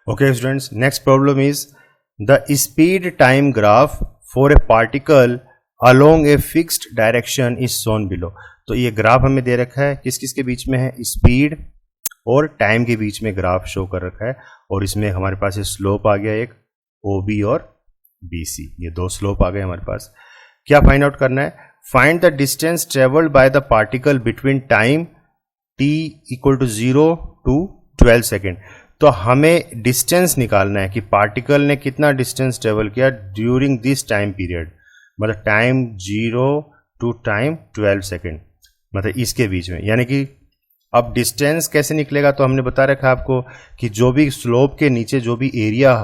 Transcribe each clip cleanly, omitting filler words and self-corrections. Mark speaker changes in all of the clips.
Speaker 1: Okay, students, next problem is the speed time graph for a particle along a fixed direction is shown below. तो ये graph हमें दे रखा है, किस किस के बीच में है, स्पीड और टाइम के बीच में ग्राफ शो कर रखा है, और इसमें हमारे पास ये स्लोप आ गया एक OB और BC, ये दो स्लोप आ गए हमारे पास. क्या फाइंड आउट करना है? Find the distance travelled by the particle between time t equal to 0 to 12 second. तो हमें डिस्टेंस निकालना है कि पार्टिकल ने कितना डिस्टेंस ट्रेवल किया ड्यूरिंग दिस टाइम पीरियड, मतलब टाइम 0 टू टाइम 12 सेकेंड, मतलब इसके बीच में. यानी कि अब डिस्टेंस कैसे निकलेगा, तो हमने बता रखा आपको कि जो भी स्लोप के नीचे जो भी एरिया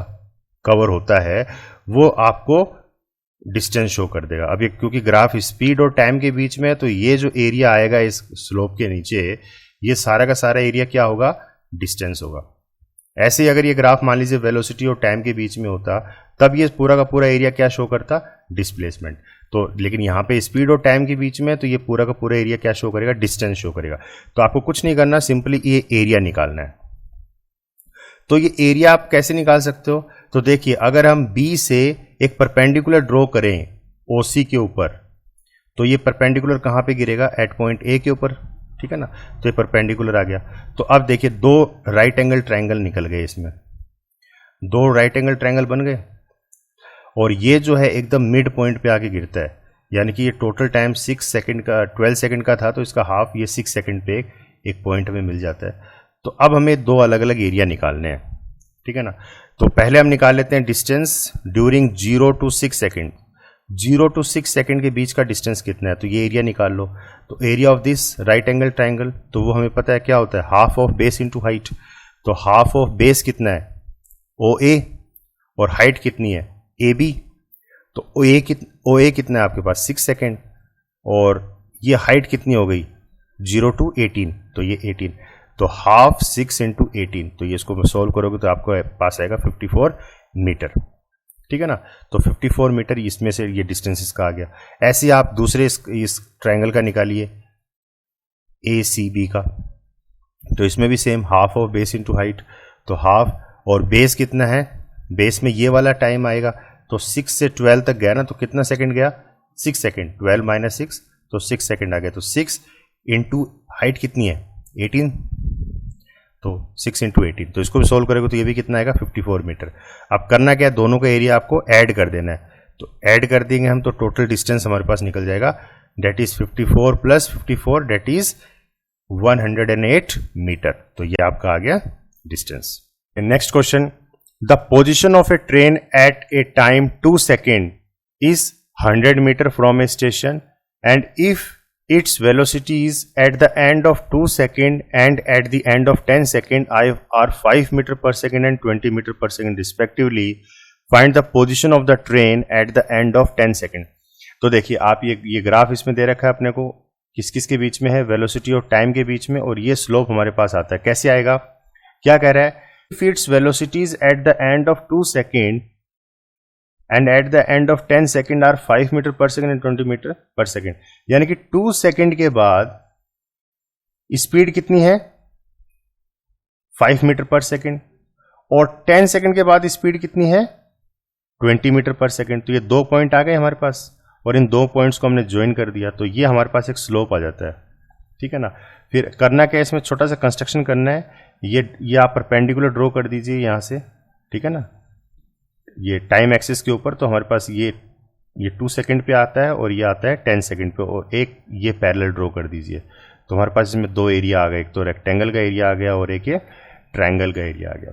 Speaker 1: कवर होता है वो आपको डिस्टेंस शो कर देगा. अब ये क्योंकि ग्राफ स्पीड और टाइम के बीच में है, तो ये जो एरिया आएगा इस स्लोप के नीचे, ये सारा का सारा एरिया क्या होगा, डिस्टेंस होगा. ऐसे ही अगर ये ग्राफ मान लीजिए वेलोसिटी और टाइम के बीच में होता, तब ये पूरा का पूरा एरिया क्या शो करता, डिस्प्लेसमेंट. तो लेकिन यहाँ पे स्पीड और टाइम के बीच में है, तो ये पूरा का पूरा एरिया क्या शो करेगा, डिस्टेंस शो करेगा. तो आपको कुछ नहीं करना, सिंपली ये एरिया निकालना है. तो ये एरिया आप कैसे निकाल सकते हो? तो देखिए, अगर हम B से एक परपेंडिकुलर ड्रॉ करें OC के ऊपर, तो ये परपेंडिकुलर कहाँ पे गिरेगा, एट पॉइंट A के ऊपर, ठीक है ना. तो ये परपेंडिकुलर आ गया. तो अब देखिए दो राइट एंगल ट्रायंगल निकल गए, इसमें दो राइट एंगल ट्रायंगल बन गए, और ये जो है एकदम मिड पॉइंट पे आके गिरता है. यानी कि ये टोटल टाइम 6 सेकंड का 12 सेकंड का था, तो इसका हाफ ये 6 सेकंड पे एक पॉइंट हमें मिल जाता है. तो अब हमें दो अलग अलग एरिया निकालने हैं, ठीक है ना. तो पहले हम निकाल लेते हैं distance during 0 to 6 second. 0 to 6 second के बीच का डिस्टेंस कितना है, तो ये एरिया निकाल लो. तो area of this right angle triangle, तो वो हमें पता है क्या होता है, half of base into height. तो हाफ ऑफ बेस कितना है, OA, और हाइट कितनी है, AB. तो OA कितना है आपके पास, 6 सेकंड, और ये हाइट कितनी हो गई, 0 to 18, तो ये 18. तो हाफ 6 इंटू 18, तो ये इसको सोल्व करोगे तो आपको पास आएगा 54 मीटर, ठीक है ना. तो 54 मीटर इसमें से ये डिस्टेंस इसका आ गया. ऐसे ही आप दूसरे इस ट्रायंगल का निकालिए ACB का, तो इसमें भी same half of base into height. तो हाफ, और बेस कितना है, बेस में ये वाला टाइम आएगा, तो 6 से 12 तक गया ना, तो कितना सेकंड गया, 6 सेकंड. 12 माइनस 6, तो 6 सेकंड आ गया. तो 6 इंटू हाइट कितनी है, 18, तो 6 इंटू 18, तो इसको भी सोल्व करेंगे तो ये भी कितना आएगा, 54 मीटर. अब करना क्या है, दोनों का एरिया आपको ऐड कर देना है. तो ऐड कर देंगे हम, तो टोटल डिस्टेंस हमारे पास निकल जाएगा, that is 54 plus 54, that is 108 metre. तो ये आपका आ गया distance. Next question, the position of a train at a time 2 second is 100 metre from a station, and if its velocity is at the end of 2 second and at the end of 10 second are 5 meter per second and 20 meter per second respectively. Find the position of the train at the end of 10 second. तो देखिए आप ये graph इसमें दे रखा है अपने को, किस किस के बीच में है, वेलोसिटी और टाइम के बीच में, और ये स्लोप हमारे पास आता है. कैसे आएगा, क्या कह रहा है, if its velocity is at the end of 2 second and at the end of 10 second are 5 meter per second and 20 meter per second. यानी कि 2 सेकेंड के बाद स्पीड कितनी है, 5 मीटर पर सेकेंड, और 10 सेकेंड के बाद स्पीड कितनी है, 20 मीटर पर सेकेंड. तो ये दो पॉइंट आ गए हमारे पास, और इन दो पॉइंट्स को हमने ज्वाइन कर दिया, तो ये हमारे पास एक स्लोप आ जाता है, ठीक है ना. फिर करना क्या है, इसमें छोटा सा कंस्ट्रक्शन करना है. ये आप परपेंडिकुलर ड्रॉ कर दीजिए यहाँ से, ठीक है ना, ये टाइम एक्सिस के ऊपर. तो हमारे पास ये 2 सेकंड पे आता है, और ये आता है 10 सेकंड पे, और एक ये पैरेलल ड्रॉ कर दीजिए. तो हमारे पास इसमें दो एरिया आ गए, एक तो रेक्टेंगल का एरिया आ गया और एक ये ट्रायंगल का एरिया आ गया,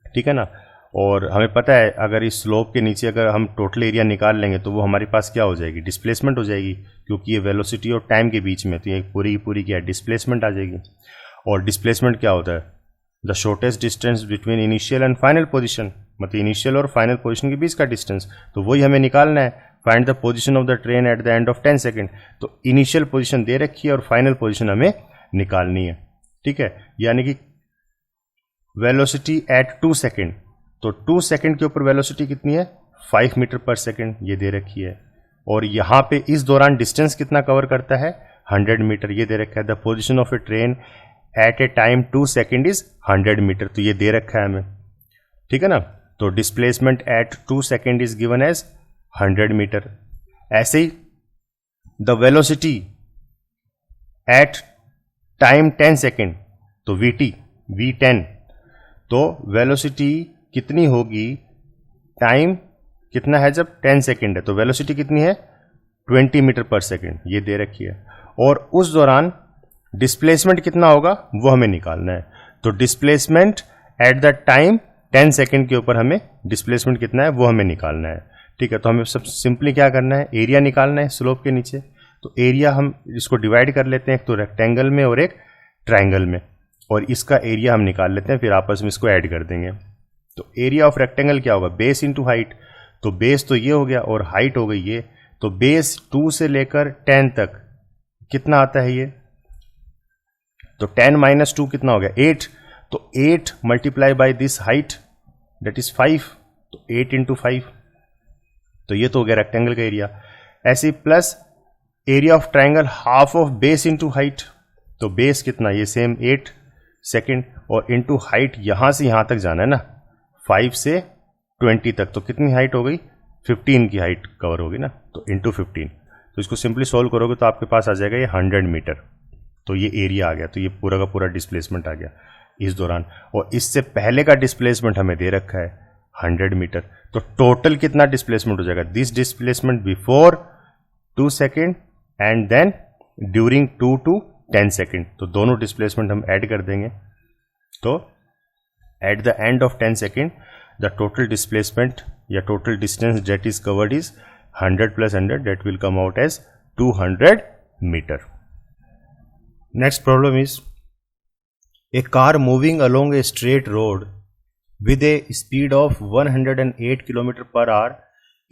Speaker 1: ठीक है ना. और हमें पता है अगर इस स्लोप के नीचे अगर हम टोटल एरिया निकाल लेंगे, तो वो हमारे पास क्या हो जाएगी, डिस्प्लेसमेंट हो जाएगी, क्योंकि ये वेलोसिटी और टाइम के बीच में, तो ये पूरी की पूरी क्या है, डिस्प्लेसमेंट आ जाएगी. और डिस्प्लेसमेंट क्या होता है, the shortest distance between initial and final position, मतलब इनिशियल और फाइनल पोजीशन के बीच का डिस्टेंस. तो वही हमें निकालना है. Find the position of the train eight the end of 10 second. तो इनिशियल पोजीशन दे रखी है और फाइनल पोजीशन हमें निकालनी है, ठीक है. यानी कि वेलोसिटी एट 2 सेकंड, तो 2 सेकंड के ऊपर वेलोसिटी कितनी है, 5 मीटर पर सेकंड, ये दे रखी है. और यहाँ पे इस दौरान डिस्टेंस कितना कवर करता है, 100 मीटर, ये दे रखा है. The position of a train at a time 2 second is 100 metre, तो ये दे रखा है हमें. ठीक है ना। तो displacement at 2 second is given as 100 metre. ऐसे ही the velocity at time 10 second, तो VT V10, तो वेलोसिटी कितनी होगी, टाइम कितना है जब 10 सेकेंड है, तो वेलोसिटी कितनी है 20 मीटर पर सेकेंड, ये दे रखी है। और उस दौरान डिस्प्लेसमेंट कितना होगा वो हमें निकालना है। तो displacement at the time 10 second के ऊपर हमें डिस्प्लेसमेंट कितना है वो हमें निकालना है। ठीक है, तो हमें सब सिंपली क्या करना है, एरिया निकालना है स्लोप के नीचे। तो एरिया हम इसको डिवाइड कर लेते हैं, एक तो रेक्टेंगल में और एक ट्राइंगल में, और इसका एरिया हम निकाल लेते हैं, फिर आपस में इसको ऐड कर देंगे। तो एरिया ऑफ रेक्टेंगल क्या होगा, बेस इंटू हाइट। तो बेस तो ये हो गया और हाइट हो गई ये, तो बेस 2 से लेकर 10 तक कितना आता है ये, तो 10 माइनस 2 कितना हो गया 8, तो 8 multiply by this height that is 5, तो 8 इंटू 5, तो ये तो हो गया रेक्टेंगल का एरिया। ऐसे plus area of triangle half of base into height, तो बेस कितना ये सेम 8 सेकेंड, और इंटू हाइट यहां से यहां तक जाना है ना 5 से 20 तक, तो कितनी हाइट हो गई 15 की हाइट कवर होगी ना, तो इंटू 15। तो इसको सिंपली सॉल्व करोगे तो आपके पास आ जाएगा ये 100 मीटर। तो ये एरिया आ गया, तो ये पूरा का पूरा डिस्प्लेसमेंट आ गया इस दौरान। और इससे पहले का डिस्प्लेसमेंट हमें दे रखा है 100 मीटर, तो टोटल कितना डिस्प्लेसमेंट हो जाएगा, this displacement before 2 second and then during 2 to 10 second, तो दोनों डिस्प्लेसमेंट हम ऐड कर देंगे। तो at the end of 10 second the total displacement या total distance that is covered is 100 plus 100, that will come out as 200 meter. Next problem is a car moving along a straight road with a speed of 108 km per hour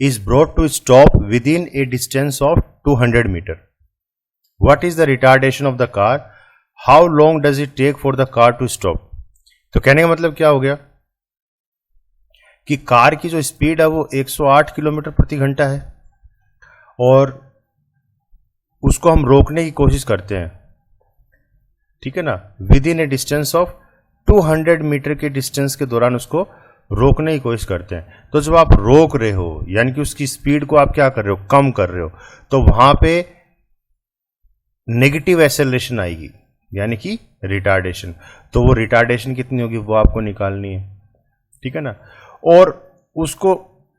Speaker 1: is brought to stop within a distance of 200 meter. What is the retardation of the car? How long does it take for the car to stop? तो कहने का मतलब क्या हो गया कि car की जो स्पीड है वो 108 किलोमीटर प्रति घंटा है और उसको हम रोकने की कोशिश करते हैं, ठीक है ना, within a distance of 200 metre के डिस्टेंस के दौरान उसको रोकने की कोशिश करते हैं। तो जब आप रोक रहे हो यानी कि उसकी स्पीड को आप क्या कर रहे हो, कम कर रहे हो, तो वहां पे नेगेटिव एक्सेलरेशन आएगी यानी कि रिटार्डेशन। तो वो रिटार्डेशन कितनी होगी वो आपको निकालनी है, ठीक है ना। और उसको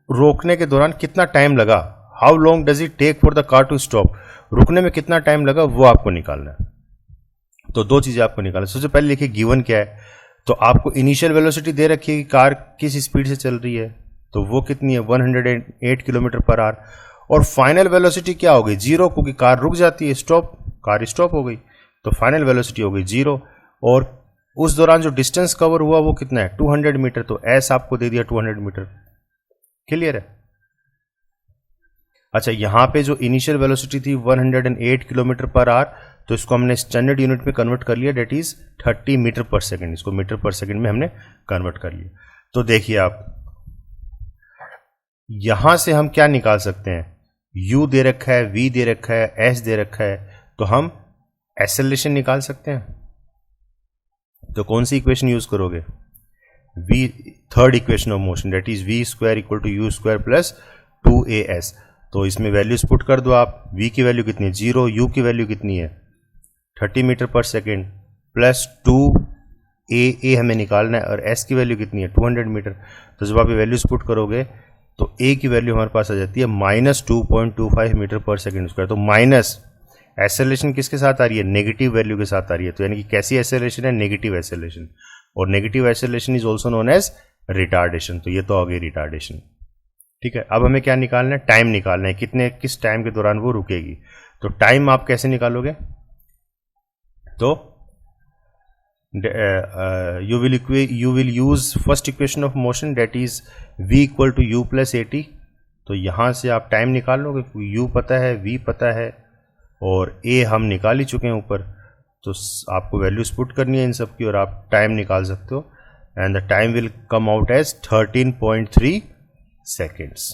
Speaker 1: रोकने के दौरान कितना टाइम लगा, how long does it take for the car to stop, रुकने में कितना टाइम लगा वो आपको निकालना है। तो दो चीजें आपको निकालना। सबसे पहले देखिए गिवन क्या है, तो आपको इनिशियल वेलोसिटी दे रखी है कि कार किस स्पीड से चल रही है, तो वो कितनी है 108 किलोमीटर पर आवर, और फाइनल वेलोसिटी क्या हो गई 0, क्योंकि कार रुक जाती है, स्टॉप, कार स्टॉप हो गई, तो फाइनल वेलोसिटी हो गई 0। और उस दौरान जो डिस्टेंस कवर हुआ वो कितना है 200 मीटर, तो एस आपको दे दिया 200 मीटर। क्लियर है। अच्छा, यहां पे जो इनिशियल वेलोसिटी थी 108 किलोमीटर पर आवर, तो इसको हमने स्टैंडर्ड यूनिट में कन्वर्ट कर लिया, डेट इज 30 मीटर पर सेकेंड, इसको मीटर पर सेकेंड में हमने कन्वर्ट कर लिया। तो देखिए आप यहां से हम क्या निकाल सकते हैं, u दे रखा है, v दे रखा है, s दे रखा है, तो हम एक्सेलरेशन निकाल सकते हैं। तो कौन सी इक्वेशन यूज करोगे, v, third equation of motion, that is v square equal to u square plus 2as। तो इसमें वैल्यूज पुट कर दो आप, v की वैल्यू कितनी है 0, u की वैल्यू कितनी है 30 मीटर पर सेकेंड, प्लस 2a हमें निकालना है, और s की वैल्यू कितनी है 200 मीटर। तो जब आप ये वैल्यूज पुट करोगे तो a की वैल्यू हमारे पास आ जाती है -2.25 मीटर पर सेकेंड स्क्वायर। तो माइनस एक्सेलरेशन किसके साथ आ रही है, नेगेटिव वैल्यू के साथ आ रही है, तो यानी कि कैसी एक्सेलरेशन है, नेगेटिव एक्सेलरेशन, और negative acceleration is also known as retardation. तो ये तो आ गई रिटार्डेशन, ठीक है। अब हमें क्या निकालना है, टाइम निकालना है, किस टाइम के दौरान वो रुकेगी। तो टाइम आप कैसे निकालोगे, तो you will use first equation of motion, that is v equal to u plus at। तो यहां से आप टाइम निकाल लोगे, u पता है, v पता है, और a हम निकाल ही चुके हैं ऊपर, तो आपको वैल्यूज पुट करनी है इन सब की और आप टाइम निकाल सकते हो, and the time will come out as 13.3 seconds।